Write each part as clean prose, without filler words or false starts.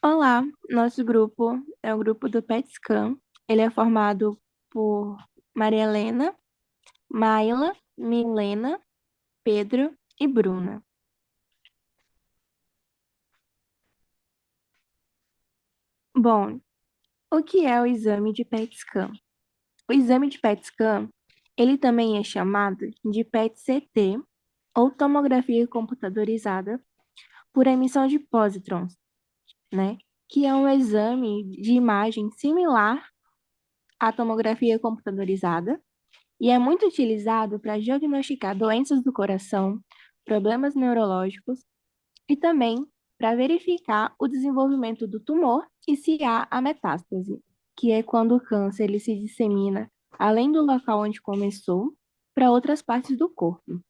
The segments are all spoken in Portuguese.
Olá, nosso grupo é o grupo do PetScan. Ele é formado por Maria Helena, Maila, Milena, Pedro e Bruna. Bom, o que é o exame de PetScan? O exame de PetScan, ele também é chamado de PET-CT ou tomografia computadorizada por emissão de pósitrons, né? Que é um exame de imagem similar à tomografia computadorizada e é muito utilizado para diagnosticar doenças do coração, problemas neurológicos e também para verificar o desenvolvimento do tumor e se há a metástase, que é quando o câncer ele se dissemina além do local onde começou para outras partes do corpo.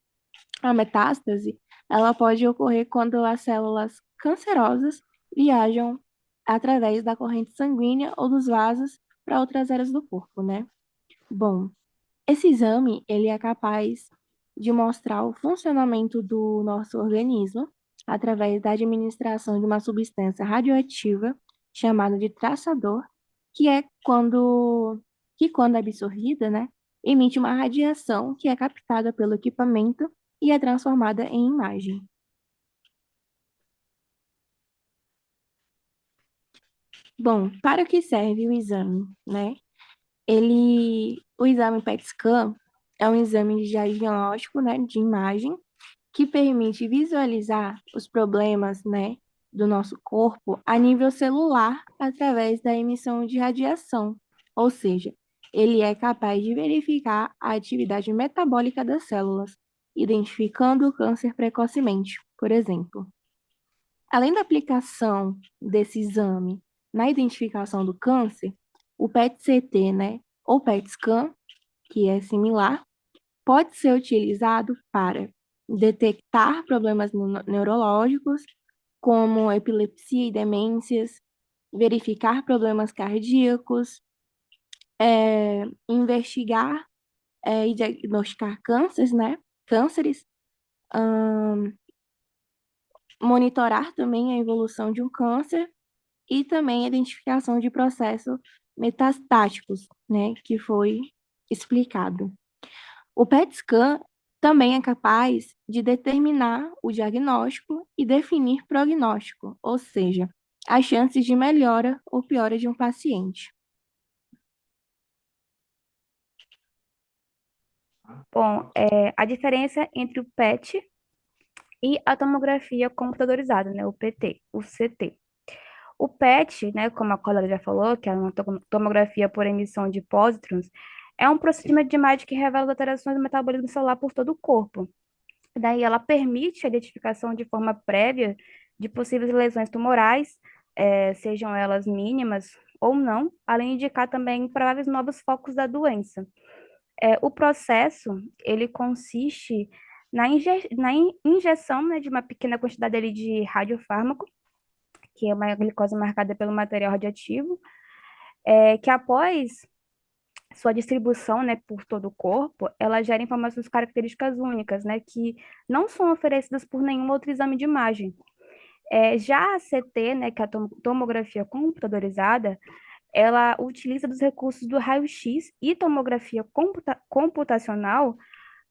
A metástase, ela pode ocorrer quando as células cancerosas viajam através da corrente sanguínea ou dos vasos para outras áreas do corpo, né? Bom, esse exame, ele é capaz de mostrar o funcionamento do nosso organismo através da administração de uma substância radioativa chamada de traçador, que é quando absorvida, né, emite uma radiação que é captada pelo equipamento e é transformada em imagem. Bom, para o que serve o exame, né? O exame PET-scan é um exame de diagnóstico, né, de imagem que permite visualizar os problemas, né, do nosso corpo a nível celular através da emissão de radiação. Ou seja, ele é capaz de verificar a atividade metabólica das células, identificando o câncer precocemente, por exemplo. Além da aplicação desse exame na identificação do câncer, o PET-CT, né, ou PET-scan, que é similar, pode ser utilizado para detectar problemas neurológicos, como epilepsia e demências, verificar problemas cardíacos, investigar e diagnosticar cânceres, né? Cânceres, monitorar também a evolução de um câncer e também a identificação de processos metastáticos, né? Que foi explicado. O PET-scan também é capaz de determinar o diagnóstico e definir prognóstico, ou seja, as chances de melhora ou piora de um paciente. Bom, a diferença entre o PET e a tomografia computadorizada, né, o PT, o CT. O PET, né, como a colega já falou, que é uma tomografia por emissão de pósitrons, é um procedimento de imagem que revela as alterações do metabolismo celular por todo o corpo. Daí ela permite a identificação de forma prévia de possíveis lesões tumorais, sejam elas mínimas ou não, além de indicar também prováveis novos focos da doença. O processo, ele consiste na injeção, né, de uma pequena quantidade ali de radiofármaco, que é uma glicose marcada pelo material radioativo, que após sua distribuição, né, por todo o corpo, ela gera informações características únicas, né, que não são oferecidas por nenhum outro exame de imagem. Já a CT, né, que é a tomografia computadorizada, ela utiliza dos recursos do raio-x e tomografia computacional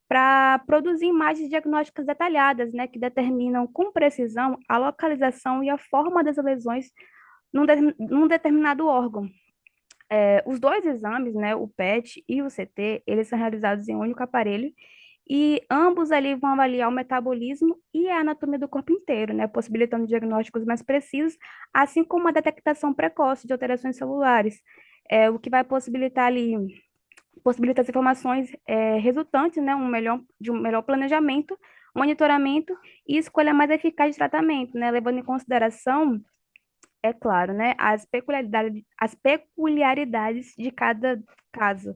para produzir imagens diagnósticas detalhadas, né, que determinam com precisão a localização e a forma das lesões num determinado órgão. Os dois exames, né, o PET e o CT, eles são realizados em um único aparelho e ambos ali vão avaliar o metabolismo e a anatomia do corpo inteiro, né, possibilitando diagnósticos mais precisos, assim como a detectação precoce de alterações celulares, o que vai possibilitar ali possibilita as informações resultantes, né, de um melhor planejamento, monitoramento e escolha mais eficaz de tratamento, né, levando em consideração, é claro, né, as peculiaridades de cada caso.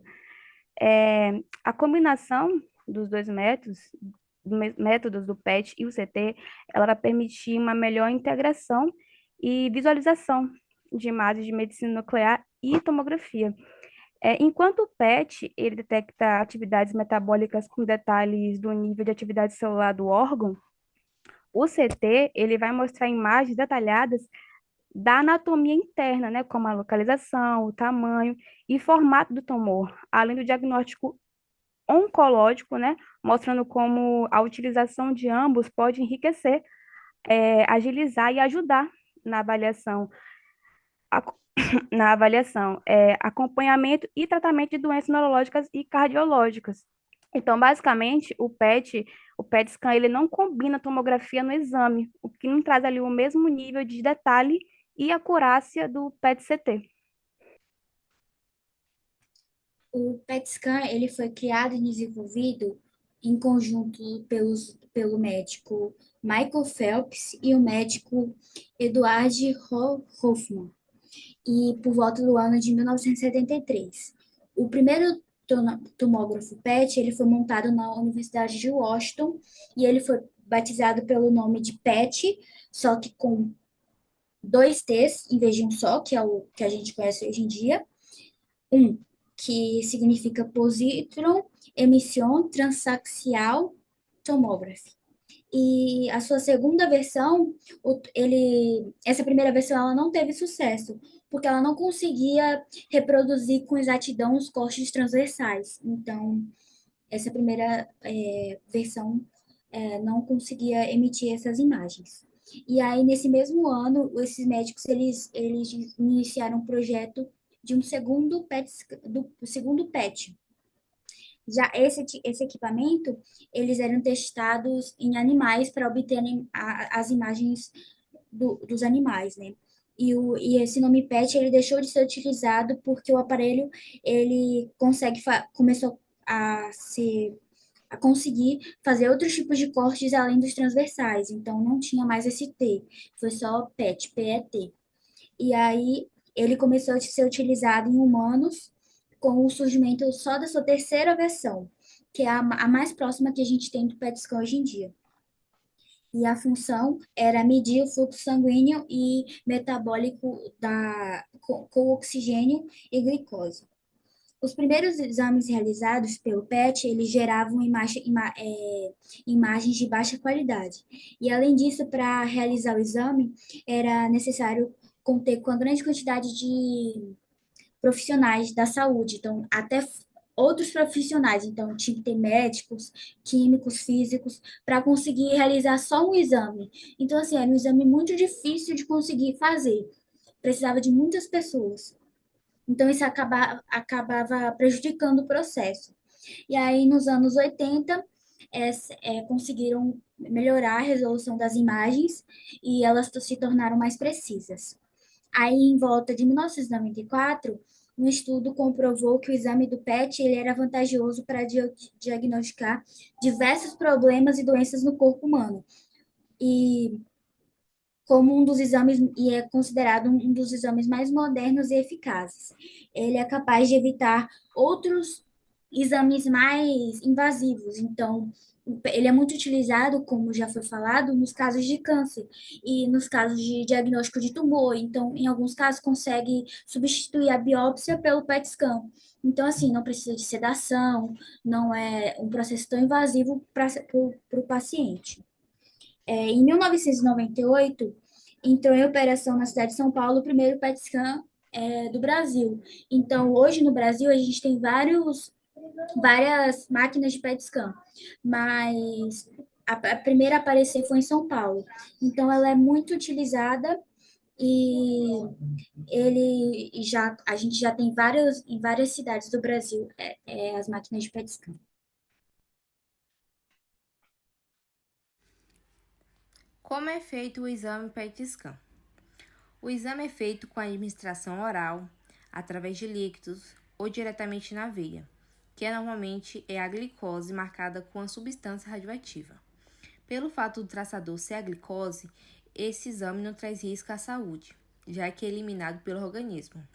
A combinação dos dois métodos do PET e o CT, ela vai permitir uma melhor integração e visualização de imagens de medicina nuclear e tomografia. Enquanto o PET, ele detecta atividades metabólicas com detalhes do nível de atividade celular do órgão, o CT, ele vai mostrar imagens detalhadas da anatomia interna, né, como a localização, o tamanho e formato do tumor, além do diagnóstico oncológico, né, mostrando como a utilização de ambos pode enriquecer, agilizar e ajudar na avaliação, ac- acompanhamento e tratamento de doenças neurológicas e cardiológicas. Então, basicamente, o PET scan, ele não combina a tomografia no exame, o que não traz ali o mesmo nível de detalhe e acurácia do PET-CT. O PET scan ele foi criado e desenvolvido em conjunto pelo médico Michael Phelps e o médico Edward Hoffman, e por volta do ano de 1973. O primeiro tomógrafo PET ele foi montado na Universidade de Washington e ele foi batizado pelo nome de PET, só que com dois T's em vez de um só, que é o que a gente conhece hoje em dia. Um, que significa Positron Emission Transaxial Tomography. E a sua segunda versão, essa primeira versão ela não teve sucesso, porque ela não conseguia reproduzir com exatidão os cortes transversais. Então, essa primeira versão não conseguia emitir essas imagens. E aí, nesse mesmo ano, esses médicos eles iniciaram um projeto de um segundo segundo PET. Já esse equipamento, eles eram testados em animais para obterem as imagens dos animais, né? E esse nome PET ele deixou de ser utilizado porque o aparelho ele começou a conseguir fazer outros tipos de cortes além dos transversais, então não tinha mais esse T, foi só PET, PET. E aí ele começou a ser utilizado em humanos com o surgimento só da sua terceira versão, que é a mais próxima que a gente tem do PET scan hoje em dia. E a função era medir o fluxo sanguíneo e metabólico com oxigênio e glicose. Os primeiros exames realizados pelo PET, eles geravam imagens de baixa qualidade. E, além disso, para realizar o exame, era necessário conter com a grande quantidade de profissionais da saúde, então, até outros profissionais. Então, tinha que ter médicos, químicos, físicos, para conseguir realizar só um exame. Então, assim, era um exame muito difícil de conseguir fazer. Precisava de muitas pessoas. Então, isso acabava prejudicando o processo. E aí, nos anos 80, conseguiram melhorar a resolução das imagens e elas se tornaram mais precisas. Aí, em volta de 1994, um estudo comprovou que o exame do PET ele era vantajoso para diagnosticar diversos problemas e doenças no corpo humano. E como um dos exames e é considerado um dos exames mais modernos e eficazes. Ele é capaz de evitar outros exames mais invasivos. Então, ele é muito utilizado, como já foi falado, nos casos de câncer e nos casos de diagnóstico de tumor. Então, em alguns casos, consegue substituir a biópsia pelo PET scan. Então, assim, não precisa de sedação, não é um processo tão invasivo para o paciente. Em 1998, entrou em operação na cidade de São Paulo o primeiro PET scan do Brasil. Então, hoje no Brasil, a gente tem várias máquinas de PET scan, mas a primeira a aparecer foi em São Paulo. Então, ela é muito utilizada e a gente já tem em várias cidades do Brasil as máquinas de PET scan. Como é feito o exame PET-scan? O exame é feito com a administração oral, através de líquidos ou diretamente na veia, que normalmente é a glicose marcada com a substância radioativa. Pelo fato do traçador ser a glicose, esse exame não traz risco à saúde, já que é eliminado pelo organismo.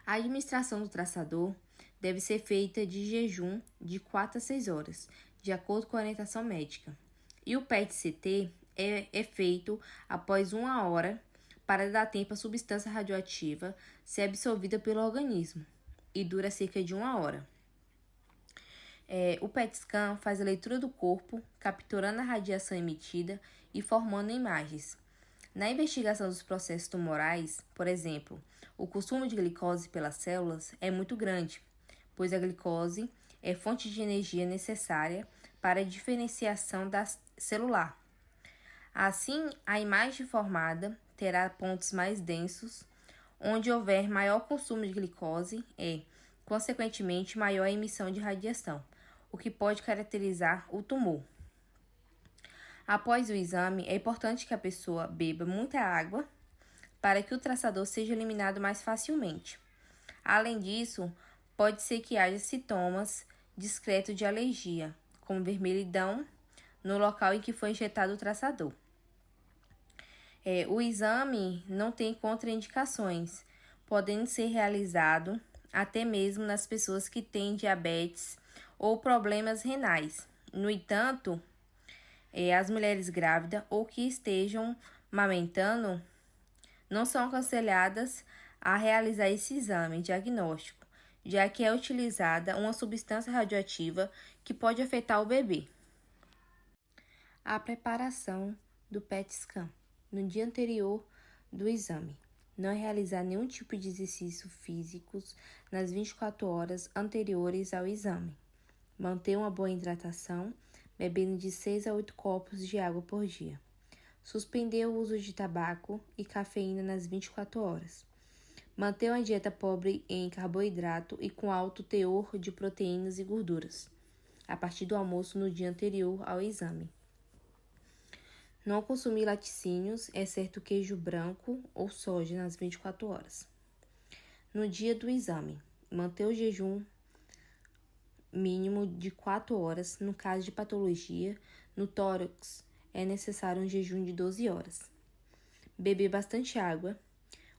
A administração do traçador deve ser feita de jejum de 4 a 6 horas, de acordo com a orientação médica. E o PET-CT é feito após 1 hora para dar tempo à substância radioativa ser absorvida pelo organismo e dura cerca de 1 hora. O PET scan faz a leitura do corpo, capturando a radiação emitida e formando imagens. Na investigação dos processos tumorais, por exemplo, o consumo de glicose pelas células é muito grande, pois a glicose é fonte de energia necessária para a diferenciação celular. Assim, a imagem formada terá pontos mais densos, onde houver maior consumo de glicose e, consequentemente, maior emissão de radiação, o que pode caracterizar o tumor. Após o exame, é importante que a pessoa beba muita água para que o traçador seja eliminado mais facilmente. Além disso, pode ser que haja sintomas discretos de alergia, como vermelhidão, no local em que foi injetado o traçador. O exame não tem contraindicações, podendo ser realizado até mesmo nas pessoas que têm diabetes ou problemas renais. No entanto, as mulheres grávidas ou que estejam amamentando não são aconselhadas a realizar esse exame diagnóstico, já que é utilizada uma substância radioativa que pode afetar o bebê. A preparação do PET scan. No dia anterior do exame, não realizar nenhum tipo de exercício físicos nas 24 horas anteriores ao exame. Manter uma boa hidratação, bebendo de 6 a 8 copos de água por dia. Suspender o uso de tabaco e cafeína nas 24 horas. Manter uma dieta pobre em carboidrato e com alto teor de proteínas e gorduras, a partir do almoço no dia anterior ao exame. Não consumir laticínios, exceto queijo branco ou soja, nas 24 horas. No dia do exame, manter o jejum mínimo de 4 horas. No caso de patologia, no tórax, é necessário um jejum de 12 horas. Beber bastante água.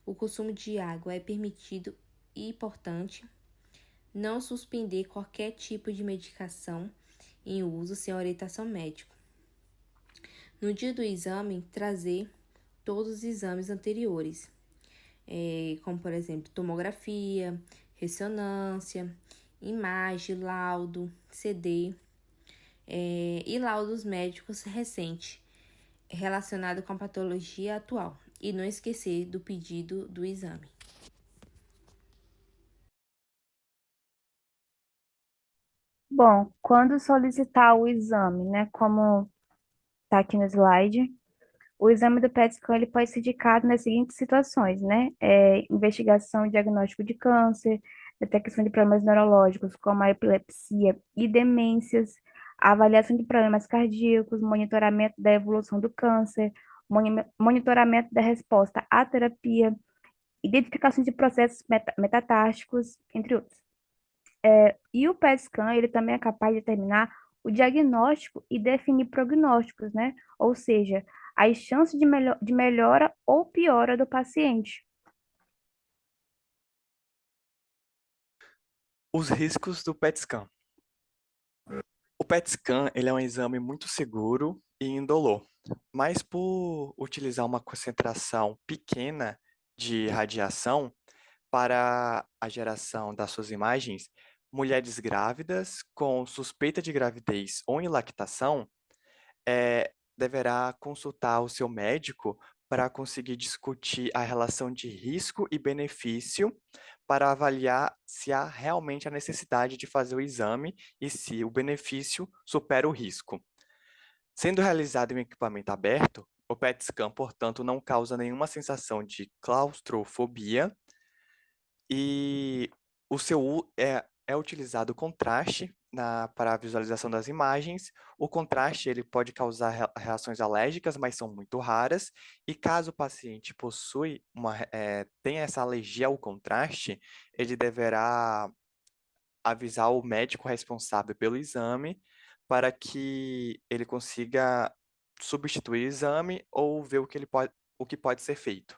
O consumo de água é permitido e importante. Não suspender qualquer tipo de medicação em uso sem orientação médica. No dia do exame, trazer todos os exames anteriores, como, por exemplo, tomografia, ressonância, imagem, laudo, CD e laudos médicos recentes relacionados com a patologia atual. E não esquecer do pedido do exame. Bom, quando solicitar o exame, né, como está aqui no slide, o exame do PET scan ele pode ser indicado nas seguintes situações, né? Investigação e diagnóstico de câncer, detecção de problemas neurológicos como a epilepsia e demências, avaliação de problemas cardíacos, monitoramento da evolução do câncer, monitoramento da resposta à terapia, identificação de processos metatársicos, entre outros. E o PET scan, ele também é capaz de determinar o diagnóstico e definir prognósticos, né? Ou seja, as chances de melhora ou piora do paciente. Os riscos do PET scan. O PET scan ele é um exame muito seguro e indolor, mas por utilizar uma concentração pequena de radiação para a geração das suas imagens, mulheres grávidas com suspeita de gravidez ou em lactação deverá consultar o seu médico para conseguir discutir a relação de risco e benefício para avaliar se há realmente a necessidade de fazer o exame e se o benefício supera o risco. Sendo realizado em um equipamento aberto, o PET scan, portanto, não causa nenhuma sensação de claustrofobia e é utilizado contraste para a visualização das imagens. O contraste ele pode causar reações alérgicas, mas são muito raras. E caso o paciente tenha essa alergia ao contraste, ele deverá avisar o médico responsável pelo exame para que ele consiga substituir o exame ou ver o que pode ser feito.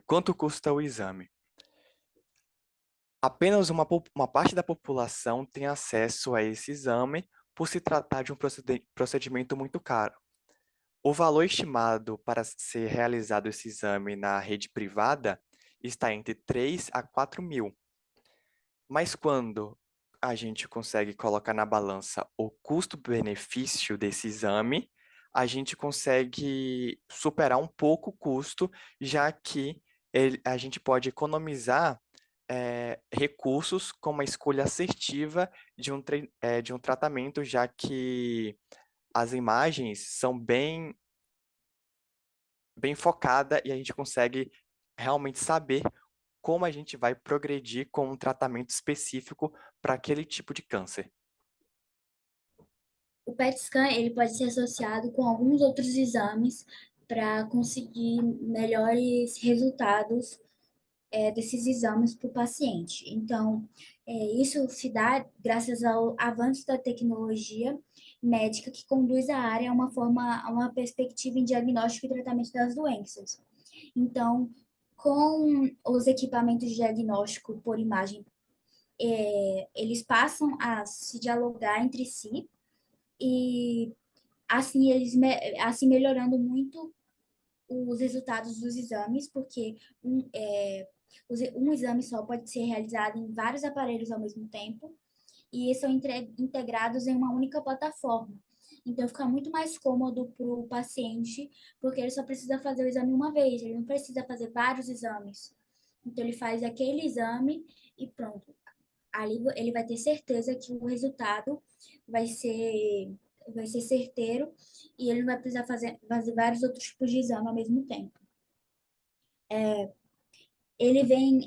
Quanto custa o exame? Apenas uma parte da população tem acesso a esse exame por se tratar de um procedimento muito caro. O valor estimado para ser realizado esse exame na rede privada está entre 3 a 4 mil. Mas quando a gente consegue colocar na balança o custo-benefício desse exame, a gente consegue superar um pouco o custo, já que a gente pode economizar recursos com uma escolha assertiva de um tratamento, já que as imagens são bem focadas e a gente consegue realmente saber como a gente vai progredir com um tratamento específico para aquele tipo de câncer. O PET scan ele pode ser associado com alguns outros exames para conseguir melhores resultados desses exames para o paciente. Então, isso se dá graças ao avanço da tecnologia médica que conduz a área a uma perspectiva em diagnóstico e tratamento das doenças. Então, com os equipamentos de diagnóstico por imagem, eles passam a se dialogar entre si e assim assim melhorando muito os resultados dos exames, porque um exame só pode ser realizado em vários aparelhos ao mesmo tempo, e são integrados em uma única plataforma. Então, fica muito mais cômodo para o paciente, porque ele só precisa fazer o exame uma vez, ele não precisa fazer vários exames. Então, ele faz aquele exame e pronto. Ali ele vai ter certeza que o resultado vai ser, vai ser certeiro e ele não vai precisar fazer vários outros tipos de exame ao mesmo tempo. Ele vem,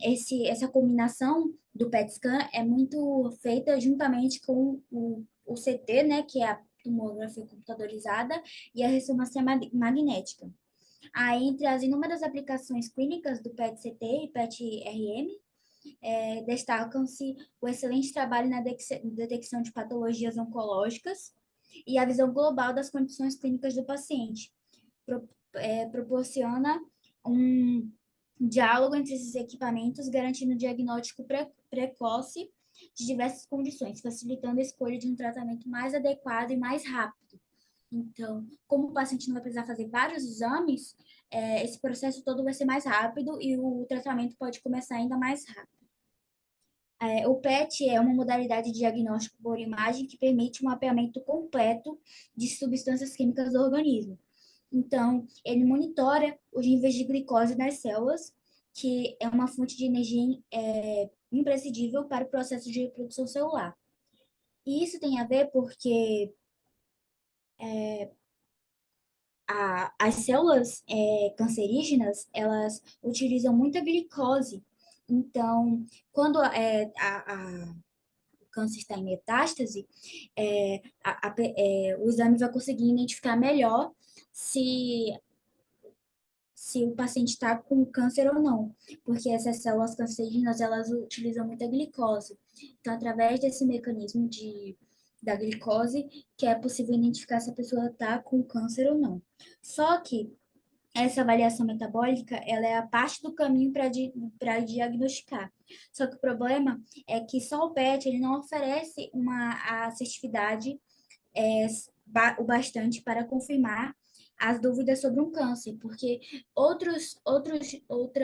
essa combinação do PET scan é muito feita juntamente com o CT, né, que é a tomografia computadorizada, e a ressonância magnética. Aí, entre as inúmeras aplicações clínicas do PET-CT e PET-RM, destacam-se o excelente trabalho na detecção de patologias oncológicas e a visão global das condições clínicas do paciente. Proporciona um diálogo entre esses equipamentos, garantindo diagnóstico precoce de diversas condições, facilitando a escolha de um tratamento mais adequado e mais rápido. Então, como o paciente não vai precisar fazer vários exames, esse processo todo vai ser mais rápido e o tratamento pode começar ainda mais rápido. O PET é uma modalidade de diagnóstico por imagem que permite um mapeamento completo de substâncias químicas do organismo. Então, ele monitora os níveis de glicose nas células, que é uma fonte de energia imprescindível para o processo de reprodução celular. E isso tem a ver porque as células cancerígenas, elas utilizam muita glicose. Então, quando o câncer está em metástase, o exame vai conseguir identificar melhor se o paciente está com câncer ou não, porque essas células cancerígenas, elas utilizam muita glicose. Então, através desse mecanismo da glicose, que é possível identificar se a pessoa está com câncer ou não. Só que essa avaliação metabólica, ela é a parte do caminho para diagnosticar. Só que o problema é que só o PET, ele não oferece uma assertividade o bastante para confirmar as dúvidas sobre um câncer, porque outras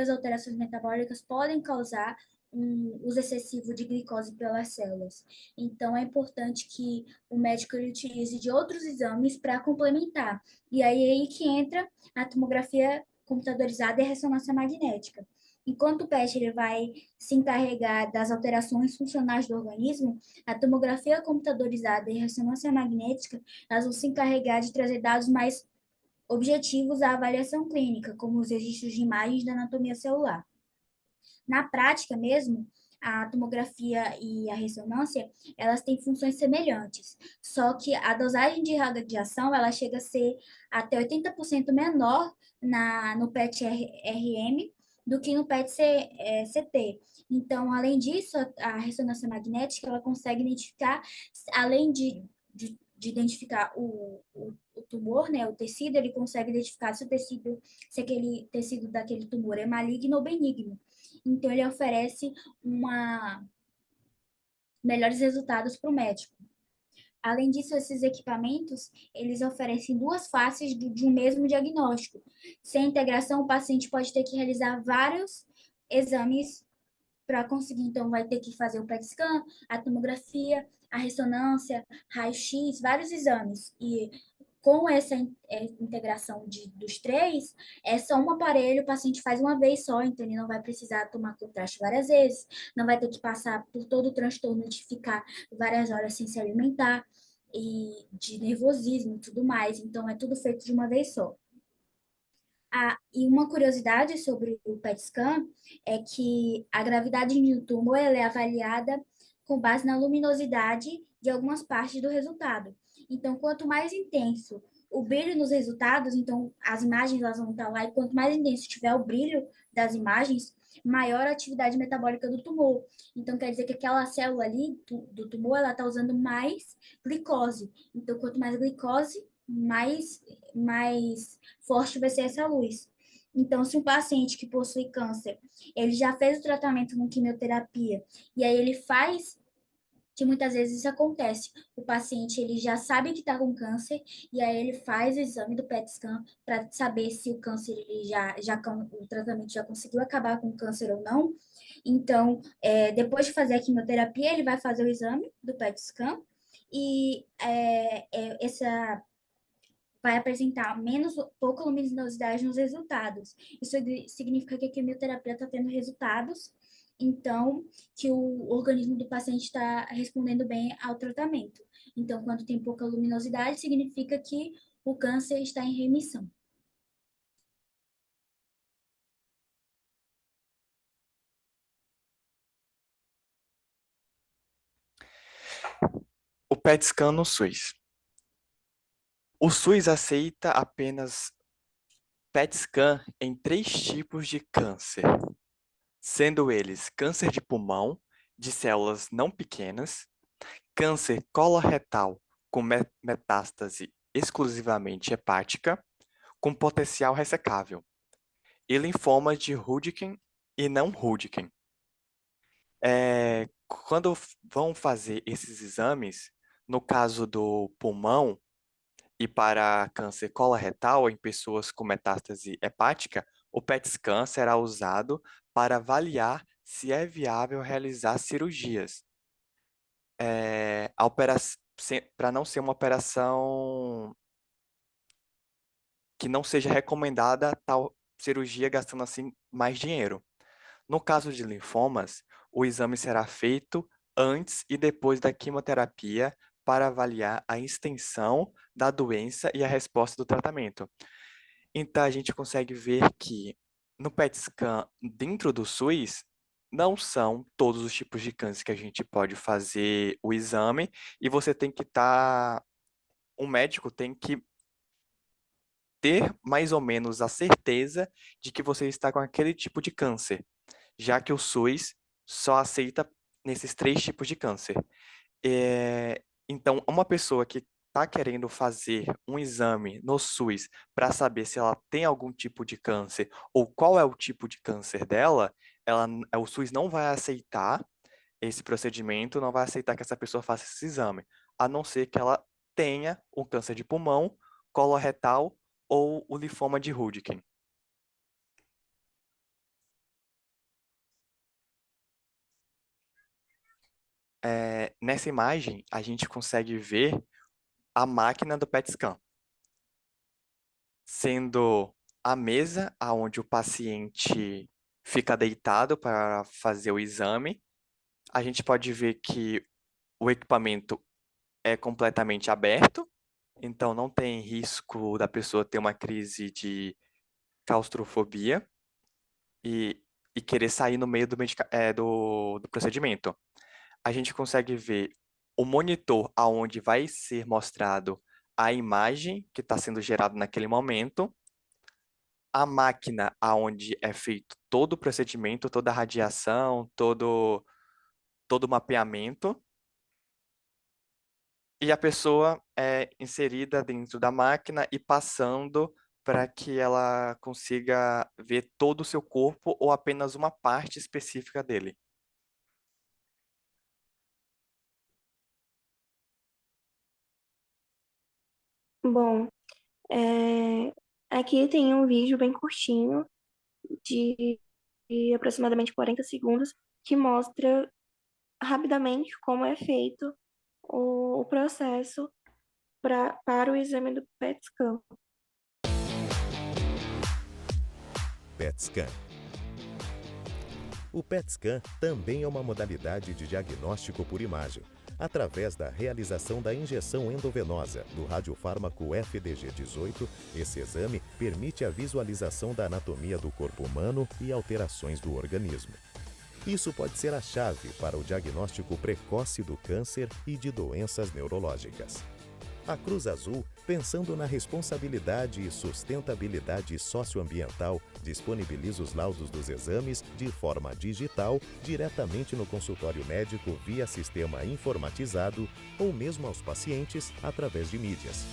alterações metabólicas podem causar um uso excessivo de glicose pelas células. Então, é importante que o médico ele utilize de outros exames para complementar. E aí que entra a tomografia computadorizada e a ressonância magnética. Enquanto o PET ele vai se encarregar das alterações funcionais do organismo, a tomografia computadorizada e a ressonância magnética elas vão se encarregar de trazer dados mais objetivos à avaliação clínica, como os registros de imagens da anatomia celular. Na prática mesmo, a tomografia e a ressonância, elas têm funções semelhantes, só que a dosagem de radiação, ela chega a ser até 80% menor no PET-RM do que no PET-CT. Então, além disso, a ressonância magnética, ela consegue identificar, além de identificar o tumor, né, o tecido, ele consegue identificar se aquele tecido daquele tumor é maligno ou benigno. Então, ele oferece melhores resultados para o médico. Além disso, esses equipamentos, eles oferecem duas faces de um mesmo diagnóstico. Sem integração, o paciente pode ter que realizar vários exames Para conseguir, então, vai ter que fazer o PET scan, a tomografia, a ressonância, raio-x, vários exames. E com essa integração dos três, é só um aparelho, o paciente faz uma vez só, então ele não vai precisar tomar contraste várias vezes, não vai ter que passar por todo o transtorno de ficar várias horas sem se alimentar e de nervosismo e tudo mais. Então, é tudo feito de uma vez só. Ah, e uma curiosidade sobre o PET scan é que a gravidade do tumor ela é avaliada com base na luminosidade de algumas partes do resultado. Então, quanto mais intenso o brilho nos resultados, então as imagens elas vão estar lá, e quanto mais intenso tiver o brilho das imagens, maior a atividade metabólica do tumor. Então, quer dizer que aquela célula ali do tumor, ela está usando mais glicose. Então, quanto mais glicose, mais forte vai ser essa luz. Então, se um paciente que possui câncer, ele já fez o tratamento com quimioterapia, e aí ele faz, que muitas vezes isso acontece, o paciente ele já sabe que está com câncer, e aí ele faz o exame do PET scan para saber se o câncer, o tratamento já conseguiu acabar com o câncer ou não. Então, depois de fazer a quimioterapia, ele vai fazer o exame do PET scan, e essa vai apresentar menos pouca luminosidade nos resultados. Isso significa que a quimioterapia está tendo resultados, então que o organismo do paciente está respondendo bem ao tratamento. Então, quando tem pouca luminosidade, significa que o câncer está em remissão. O PET scan no SUS. O SUS aceita apenas PET scan em 3 tipos de câncer, sendo eles câncer de pulmão, de células não pequenas, câncer coloretal com metástase exclusivamente hepática, com potencial ressecável, e linfoma de Hodgkin e não Hodgkin. Quando vão fazer esses exames, no caso do pulmão e para câncer coloretal em pessoas com metástase hepática, o PET scan será usado para avaliar se é viável realizar cirurgias. Para não ser uma operação que não seja recomendada tal cirurgia, gastando assim mais dinheiro. No caso de linfomas, o exame será feito antes e depois da quimioterapia para avaliar a extensão da doença e a resposta do tratamento. Então, a gente consegue ver que no PET scan dentro do SUS, não são todos os tipos de câncer que a gente pode fazer o exame, e você tem que estar. Um médico tem que ter mais ou menos a certeza de que você está com aquele tipo de câncer, já que o SUS só aceita nesses 3 tipos de câncer. Então, uma pessoa que está querendo fazer um exame no SUS para saber se ela tem algum tipo de câncer ou qual é o tipo de câncer dela, o SUS não vai aceitar esse procedimento, não vai aceitar que essa pessoa faça esse exame, a não ser que ela tenha um câncer de pulmão, coloretal ou o linfoma de Hodgkin. Nessa imagem, a gente consegue ver a máquina do PET scan, sendo a mesa aonde o paciente fica deitado para fazer o exame. A gente pode ver que o equipamento é completamente aberto, então não tem risco da pessoa ter uma crise de claustrofobia e, e querer sair no meio do procedimento. A gente consegue ver o monitor aonde vai ser mostrado a imagem que está sendo gerada naquele momento, a máquina aonde é feito todo o procedimento, toda a radiação, todo o mapeamento, e a pessoa é inserida dentro da máquina e passando para que ela consiga ver todo o seu corpo ou apenas uma parte específica dele. Bom, aqui tem um vídeo bem curtinho de aproximadamente 40 segundos que mostra rapidamente como é feito o processo para o exame do PET scan. PET scan. O PET scan também é uma modalidade de diagnóstico por imagem, através da realização da injeção endovenosa do radiofármaco FDG18. Esse exame permite a visualização da anatomia do corpo humano e alterações do organismo. Isso pode ser a chave para o diagnóstico precoce do câncer e de doenças neurológicas. A Cruz Azul, pensando na responsabilidade e sustentabilidade socioambiental, disponibiliza os laudos dos exames de forma digital, diretamente no consultório médico via sistema informatizado ou mesmo aos pacientes através de mídias.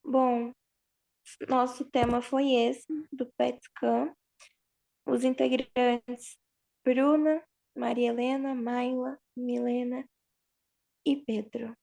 Bom, nosso tema foi esse, do PET scan. Os integrantes Bruna, Maria Helena, Maila, Milena e Pedro.